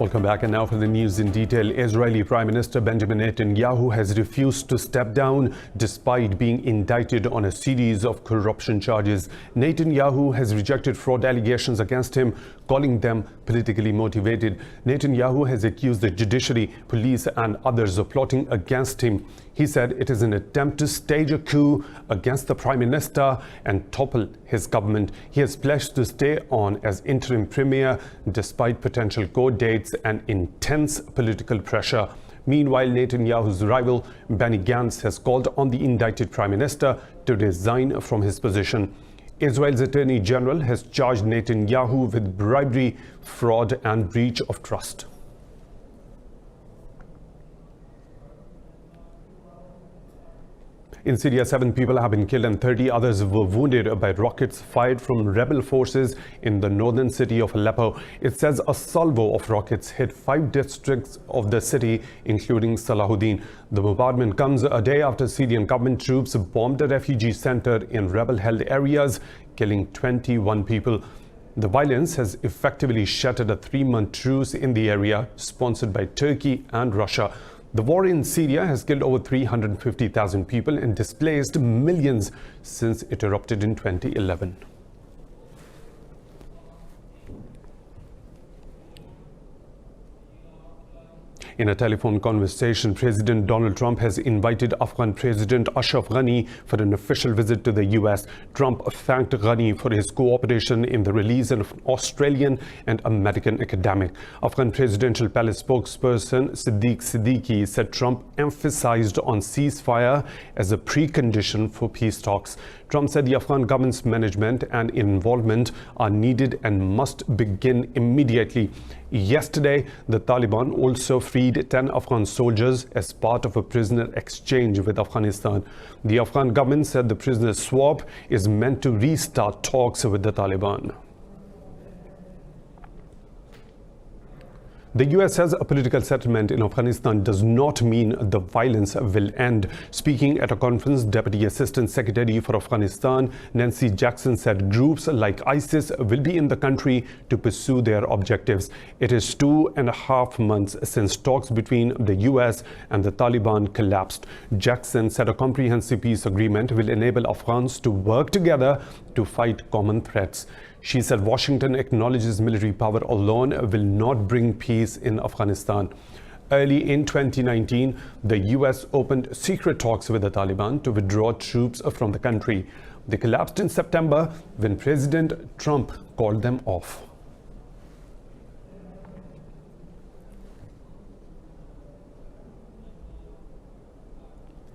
Welcome back, and now for the news in detail. Israeli Prime Minister Benjamin Netanyahu has refused to step down despite being indicted on a series of corruption charges. Netanyahu has rejected fraud allegations against him, calling them politically motivated. Netanyahu has accused the judiciary, police and others of plotting against him. He said it is an attempt to stage a coup against the Prime Minister and topple his government. He has pledged to stay on as interim premier despite potential court dates and intense political pressure. Meanwhile, Netanyahu's rival Benny Gantz has called on the indicted Prime Minister to resign from his position. Israel's Attorney General has charged Netanyahu with bribery, fraud and breach of trust. In Syria, 7 people have been killed and 30 others were wounded by rockets fired from rebel forces in the northern city of Aleppo. It says a salvo of rockets hit 5 districts of the city, including Salahuddin. The bombardment comes a day after Syrian government troops bombed a refugee center in rebel-held areas, killing 21 people. The violence has effectively shattered a 3-month truce in the area, sponsored by Turkey and Russia. The war in Syria has killed over 350,000 people and displaced millions since it erupted in 2011. In a telephone conversation, President Donald Trump has invited Afghan President Ashraf Ghani for an official visit to the U.S. Trump thanked Ghani for his cooperation in the release of an Australian and American academic. Afghan Presidential Palace spokesperson Siddiqui said Trump emphasized on ceasefire as a precondition for peace talks. Trump said the Afghan government's management and involvement are needed and must begin immediately. Yesterday, the Taliban also freed 10 Afghan soldiers as part of a prisoner exchange with Afghanistan. The Afghan government said the prisoner swap is meant to restart talks with the Taliban. The US says a political settlement in Afghanistan does not mean the violence will end. Speaking at a conference, Deputy Assistant Secretary for Afghanistan Nancy Jackson said groups like ISIS will be in the country to pursue their objectives. It is 2.5 months since talks between the US and the Taliban collapsed. Jackson said a comprehensive peace agreement will enable Afghans to work together to fight common threats. She said Washington acknowledges military power alone will not bring peace in Afghanistan. Early in 2019, the US opened secret talks with the Taliban to withdraw troops from the country. They collapsed in September when President Trump called them off.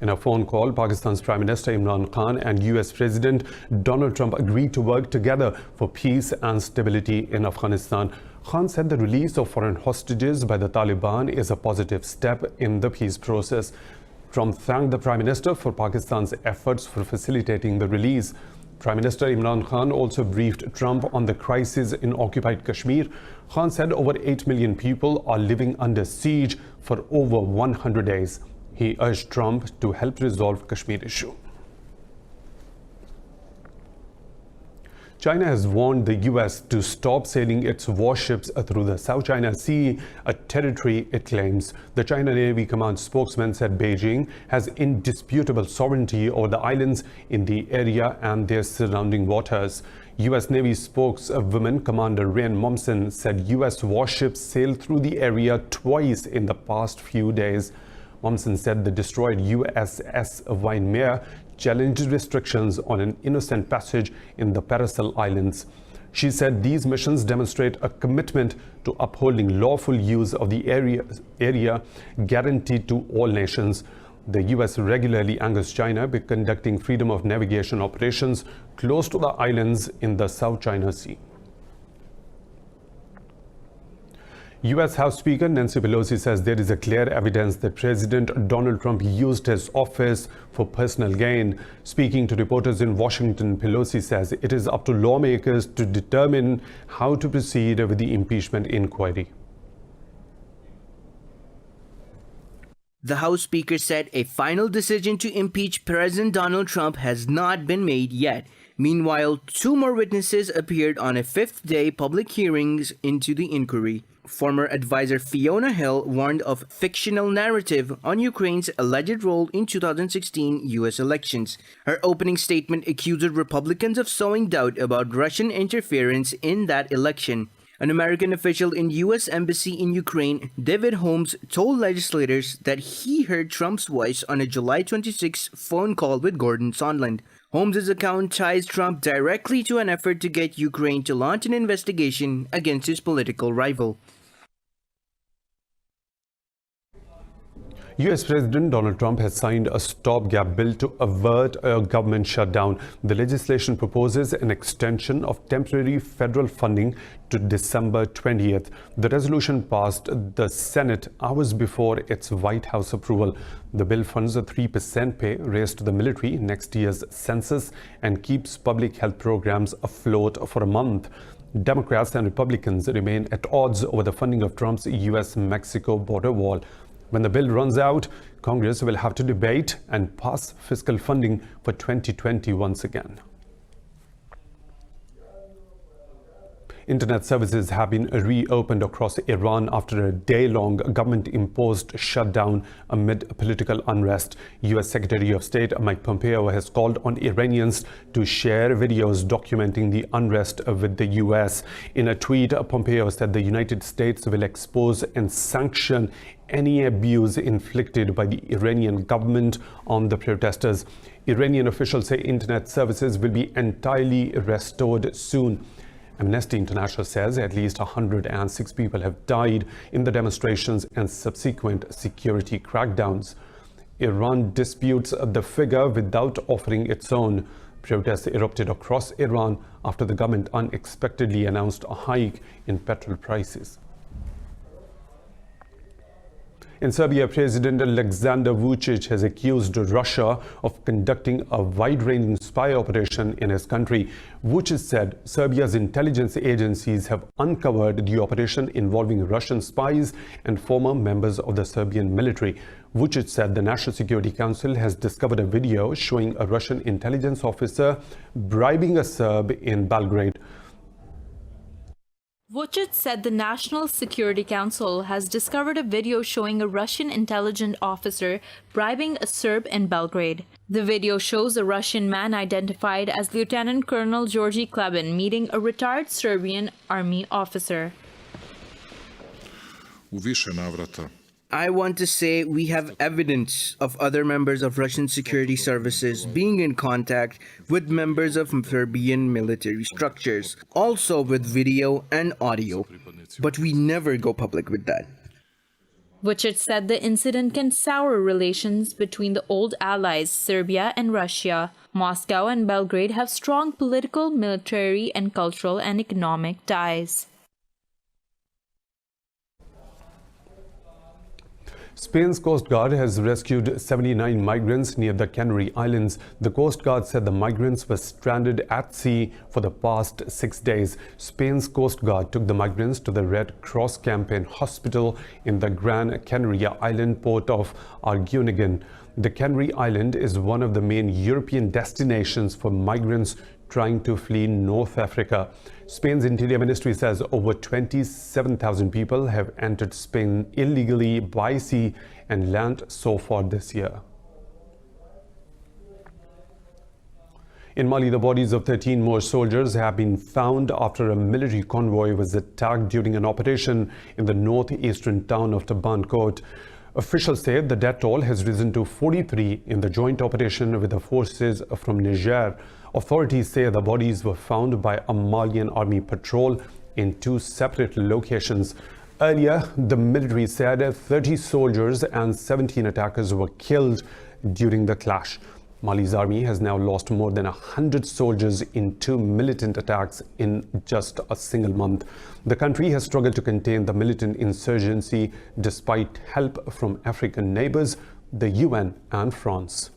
In a phone call, Pakistan's Prime Minister Imran Khan and US President Donald Trump agreed to work together for peace and stability in Afghanistan. Khan said the release of foreign hostages by the Taliban is a positive step in the peace process. Trump thanked the Prime Minister for Pakistan's efforts for facilitating the release. Prime Minister Imran Khan also briefed Trump on the crisis in occupied Kashmir. Khan said over 8 million people are living under siege for over 100 days. He urged Trump to help resolve Kashmir issue. China has warned the US to stop sailing its warships through the South China Sea, a territory it claims. The China Navy Command spokesman said Beijing has indisputable sovereignty over the islands in the area and their surrounding waters. US Navy spokeswoman Commander Ryan Momsen said US warships sailed through the area twice in the past few days. Momsen said the destroyed USS Waimea challenged restrictions on an innocent passage in the Paracel Islands. She said these missions demonstrate a commitment to upholding lawful use of the area guaranteed to all nations. The US regularly angers China by conducting freedom of navigation operations close to the islands in the South China Sea. US House Speaker Nancy Pelosi says there is a clear evidence that President Donald Trump used his office for personal gain. Speaking to reporters in Washington, Pelosi says it is up to lawmakers to determine how to proceed with the impeachment inquiry. The House Speaker said a final decision to impeach President Donald Trump has not been made yet. Meanwhile, 2 more witnesses appeared on a 5th-day public hearings into the inquiry. Former advisor Fiona Hill warned of fictional narrative on Ukraine's alleged role in 2016 US elections. Her opening statement accused Republicans of sowing doubt about Russian interference in that election. An American official in US Embassy in Ukraine, David Holmes, told legislators that he heard Trump's voice on a July 26 phone call with Gordon Sondland. Holmes' account ties Trump directly to an effort to get Ukraine to launch an investigation against his political rival. US President Donald Trump has signed a stopgap bill to avert a government shutdown. The legislation proposes an extension of temporary federal funding to December 20th. The resolution passed the Senate hours before its White House approval. The bill funds a 3% pay raise to the military next year's census and keeps public health programs afloat for a month. Democrats and Republicans remain at odds over the funding of Trump's US-Mexico border wall. When the bill runs out, Congress will have to debate and pass fiscal funding for 2020 once again. Internet services have been reopened across Iran after a day-long government-imposed shutdown amid political unrest. U.S. Secretary of State Mike Pompeo has called on Iranians to share videos documenting the unrest with the U.S. In a tweet, Pompeo said the United States will expose and sanction any abuse inflicted by the Iranian government on the protesters. Iranian officials say internet services will be entirely restored soon. Amnesty International says at least 106 people have died in the demonstrations and subsequent security crackdowns. Iran disputes the figure without offering its own. Protests erupted across Iran after the government unexpectedly announced a hike in petrol prices. In Serbia, President Alexander Vučić has accused Russia of conducting a wide-ranging spy operation in his country. Vučić said Serbia's intelligence agencies have uncovered the operation involving Russian spies and former members of the Serbian military. Vučić said the National Security Council has discovered a video showing a Russian intelligence officer bribing a Serb in Belgrade. Vučić said the National Security Council has discovered a video showing a Russian intelligence officer bribing a Serb in Belgrade. The video shows a Russian man identified as Lieutenant Colonel Georgi Klebin meeting a retired Serbian army officer. U više navrata I want to say we have evidence of other members of Russian security services being in contact with members of Serbian military structures, also with video and audio, but we never go public with that. Vučić said the incident can sour relations between the old allies Serbia and Russia. Moscow and Belgrade have strong political, military, and cultural and economic ties. Spain's Coast Guard has rescued 79 migrants near the Canary Islands. The Coast Guard said the migrants were stranded at sea for the past 6 days. Spain's Coast Guard took the migrants to the Red Cross campaign hospital in the Gran Canaria island port of Arguineguin. The Canary Island is one of the main European destinations for migrants trying to flee North Africa. Spain's Interior Ministry says over 27,000 people have entered Spain illegally by sea and land so far this year. In Mali, the bodies of 13 more soldiers have been found after a military convoy was attacked during an operation in the northeastern town of Tabankot. Officials say the death toll has risen to 43 in the joint operation with the forces from Niger. Authorities say the bodies were found by a Malian army patrol in 2 separate locations. Earlier, the military said 30 soldiers and 17 attackers were killed during the clash. Mali's army has now lost more than 100 soldiers in 2 militant attacks in just a single month. The country has struggled to contain the militant insurgency despite help from African neighbors, the UN and France.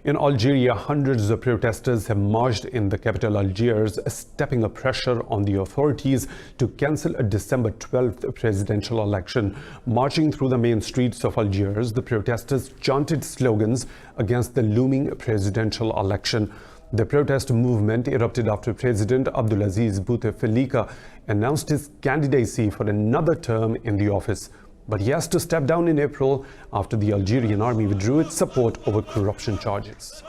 In Algeria, hundreds of protesters have marched in the capital Algiers, stepping up pressure on the authorities to cancel a December 12th presidential election. Marching through the main streets of Algiers, the protesters chanted slogans against the looming presidential election. The protest movement erupted after President Abdulaziz Bouteflika announced his candidacy for another term in the office. But he has to step down in April after the Algerian army withdrew its support over corruption charges.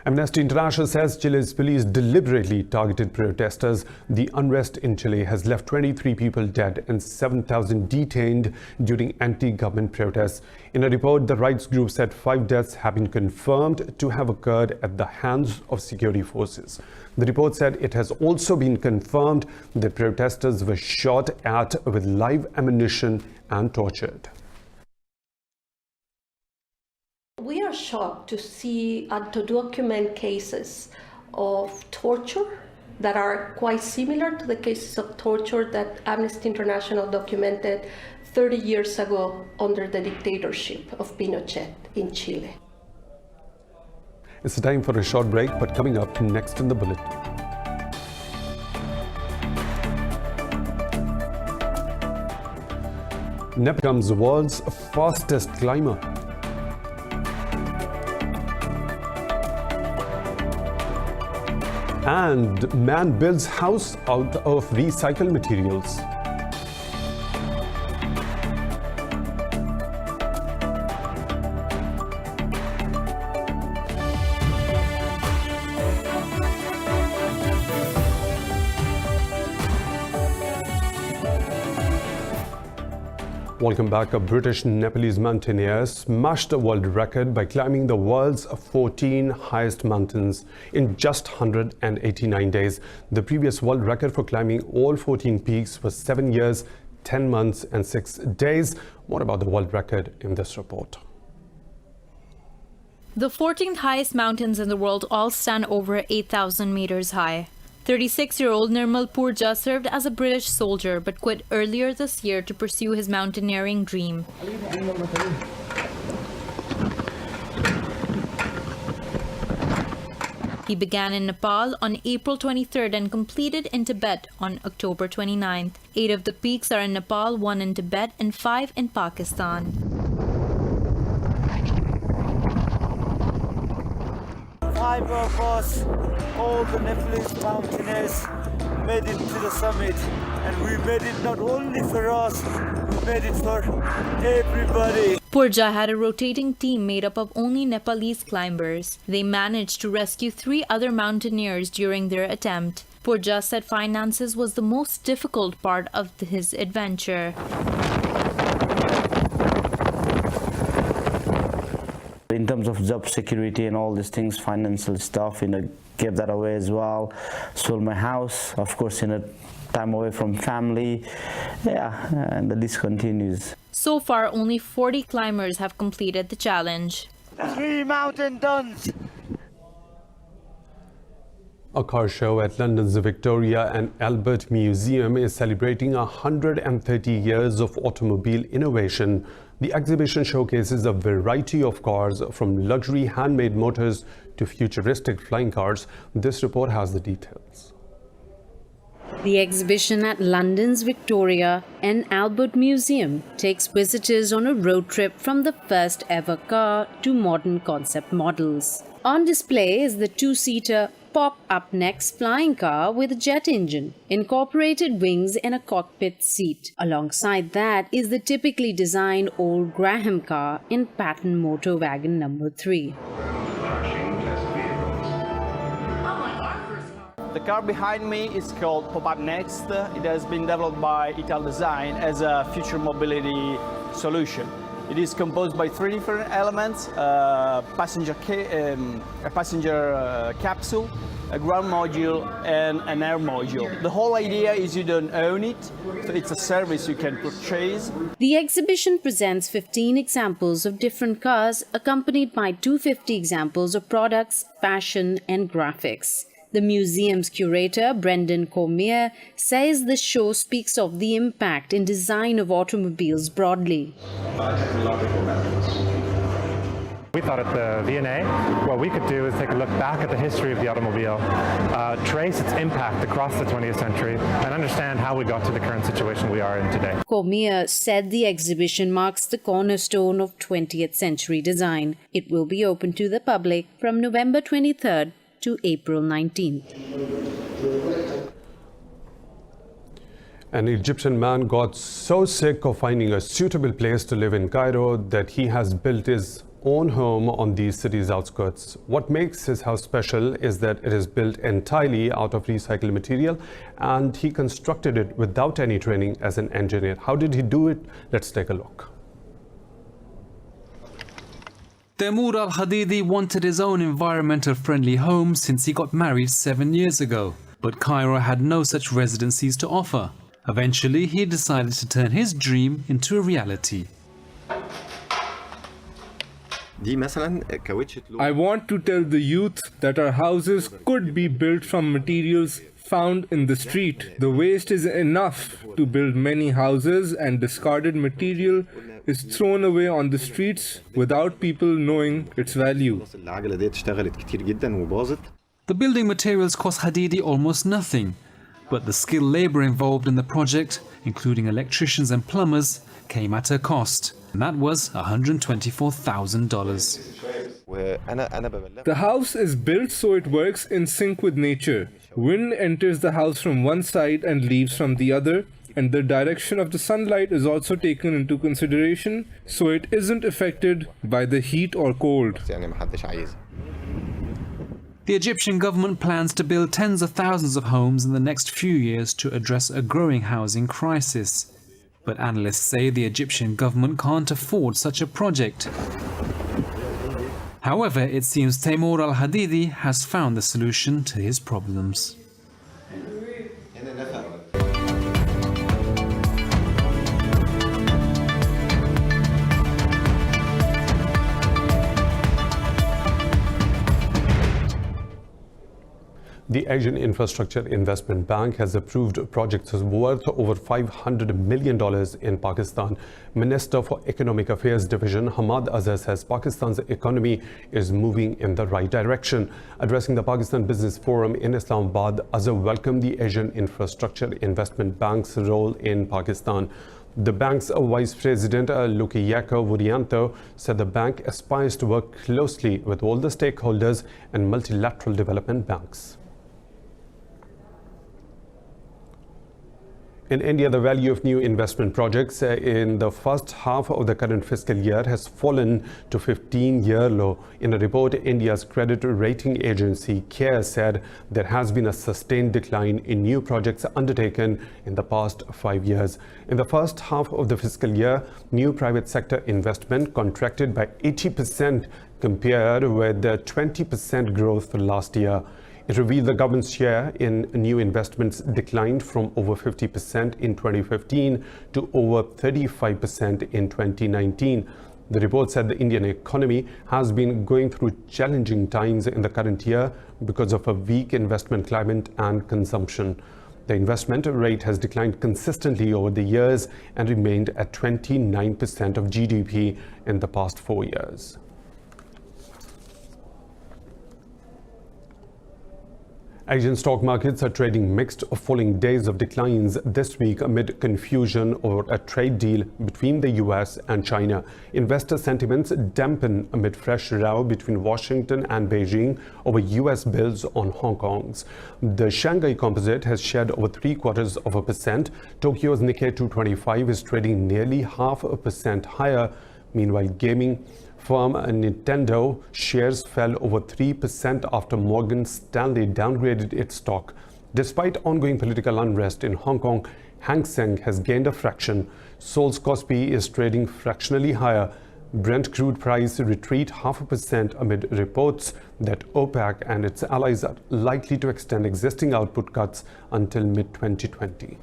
Amnesty International says Chile's police deliberately targeted protesters. The unrest in Chile has left 23 people dead and 7,000 detained during anti-government protests. In a report, the rights group said 5 deaths have been confirmed to have occurred at the hands of security forces. The report said it has also been confirmed that protesters were shot at with live ammunition and tortured. We are shocked to see and to document cases of torture that are quite similar to the cases of torture that Amnesty International documented 30 years ago under the dictatorship of Pinochet in Chile. It's time for a short break, but coming up next in the bulletin. Nepal becomes the world's fastest climber. And man builds house out of recycled materials. Welcome back. A British Nepalese mountaineer smashed a world record by climbing the world's 14 highest mountains in just 189 days. The previous world record for climbing all 14 peaks was 7 years, 10 months and 6 days. What about the world record in this report? The 14th highest mountains in the world all stand over 8,000 meters high. 36-year-old Nirmal Purja served as a British soldier but quit earlier this year to pursue his mountaineering dream. He began in Nepal on April 23rd and completed in Tibet on October 29th. 8 of the peaks are in Nepal, 1 in Tibet, and 5 in Pakistan. 5 of us, all the Nepalese mountaineers, made it to the summit. And we made it not only for us, we made it for everybody. Purja had a rotating team made up of only Nepalese climbers. They managed to rescue 3 other mountaineers during their attempt. Purja said finances was the most difficult part of his adventure. In terms of job security and all these things, financial stuff, gave that away as well. Sold my house, of course, time away from family. And the list continues. So far, only 40 climbers have completed the challenge. 3 mountain dons. A car show at London's Victoria and Albert Museum is celebrating 130 years of automobile innovation. The exhibition showcases a variety of cars, from luxury handmade motors to futuristic flying cars. This report has the details. The exhibition at London's Victoria and Albert Museum takes visitors on a road trip from the first ever car to modern concept models. On display is the 2-seater pop-up next flying car with a jet engine, incorporated wings and a cockpit seat. Alongside that is the typically designed old Graham car in pattern motor wagon number 3. The car behind me is called Pop-Up Next. It has been developed by Ital Design as a future mobility solution. It is composed by 3 different elements: a passenger capsule, a ground module, and an air module. The whole idea is you don't own it, so it's a service you can purchase. The exhibition presents 15 examples of different cars, accompanied by 250 examples of products, fashion, and graphics. The museum's curator, Brendan Cormier, says the show speaks of the impact in design of automobiles broadly. We thought at the V&A, what we could do is take a look back at the history of the automobile, trace its impact across the 20th century, and understand how we got to the current situation we are in today. Cormier said the exhibition marks the cornerstone of 20th century design. It will be open to the public from November 23rd to April 19th. An Egyptian man got so sick of finding a suitable place to live in Cairo that he has built his own home on the city's outskirts. What makes his house special is that it is built entirely out of recycled material, and he constructed it without any training as an engineer. How did he do it? Let's take a look. Timour Al-Hadidi wanted his own environmental-friendly home since he got married 7 years ago, but Cairo had no such residencies to offer. Eventually, he decided to turn his dream into a reality. I want to tell the youth that our houses could be built from materials found in the street. The waste is enough to build many houses, and discarded material is thrown away on the streets without people knowing its value. The building materials cost Hadidi almost nothing, but the skilled labor involved in the project, including electricians and plumbers, came at a cost, and that was $124,000. The house is built so it works in sync with nature. Wind enters the house from one side and leaves from the other, and the direction of the sunlight is also taken into consideration, so it isn't affected by the heat or cold. The Egyptian government plans to build tens of thousands of homes in the next few years to address a growing housing crisis. But analysts say the Egyptian government can't afford such a project. However, it seems Timour Al-Hadidi has found the solution to his problems. The Asian Infrastructure Investment Bank has approved projects worth over $500 million in Pakistan. Minister for Economic Affairs Division Hamad Azhar says Pakistan's economy is moving in the right direction. Addressing the Pakistan Business Forum in Islamabad, Azhar welcomed the Asian Infrastructure Investment Bank's role in Pakistan. The bank's Vice President Lukiyako Vurianto said the bank aspires to work closely with all the stakeholders and multilateral development banks. In India, the value of new investment projects in the first half of the current fiscal year has fallen to 15-year low. In a report, India's credit rating agency CARE said there has been a sustained decline in new projects undertaken in the past 5 years. In the first half of the fiscal year, new private sector investment contracted by 80% compared with the 20% growth last year. It revealed the government's share in new investments declined from over 50% in 2015 to over 35% in 2019. The report said the Indian economy has been going through challenging times in the current year because of a weak investment climate and consumption. The investment rate has declined consistently over the years and remained at 29% of GDP in the past 4 years. Asian stock markets are trading mixed following days of declines this week amid confusion over a trade deal between the US and China. Investor sentiments dampen amid fresh row between Washington and Beijing over US bills on Hong Kong's. The Shanghai Composite has shed over 0.75%. Tokyo's Nikkei 225 is trading nearly 0.5% higher. Meanwhile, gaming firm Nintendo shares fell over 3% after Morgan Stanley downgraded its stock. Despite ongoing political unrest in Hong Kong, Hang Seng has gained a fraction. Seoul's Kospi is trading fractionally higher. Brent crude price retreat 0.5% amid reports that OPEC and its allies are likely to extend existing output cuts until mid-2020.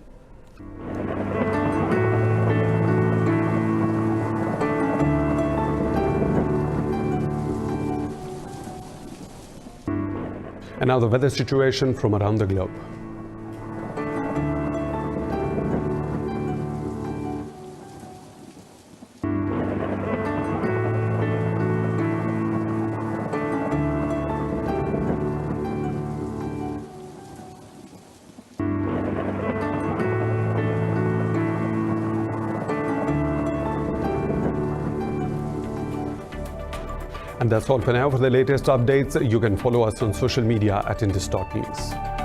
And now the weather situation from around the globe. And that's all for now. For the latest updates, you can follow us on social media at Indus.News.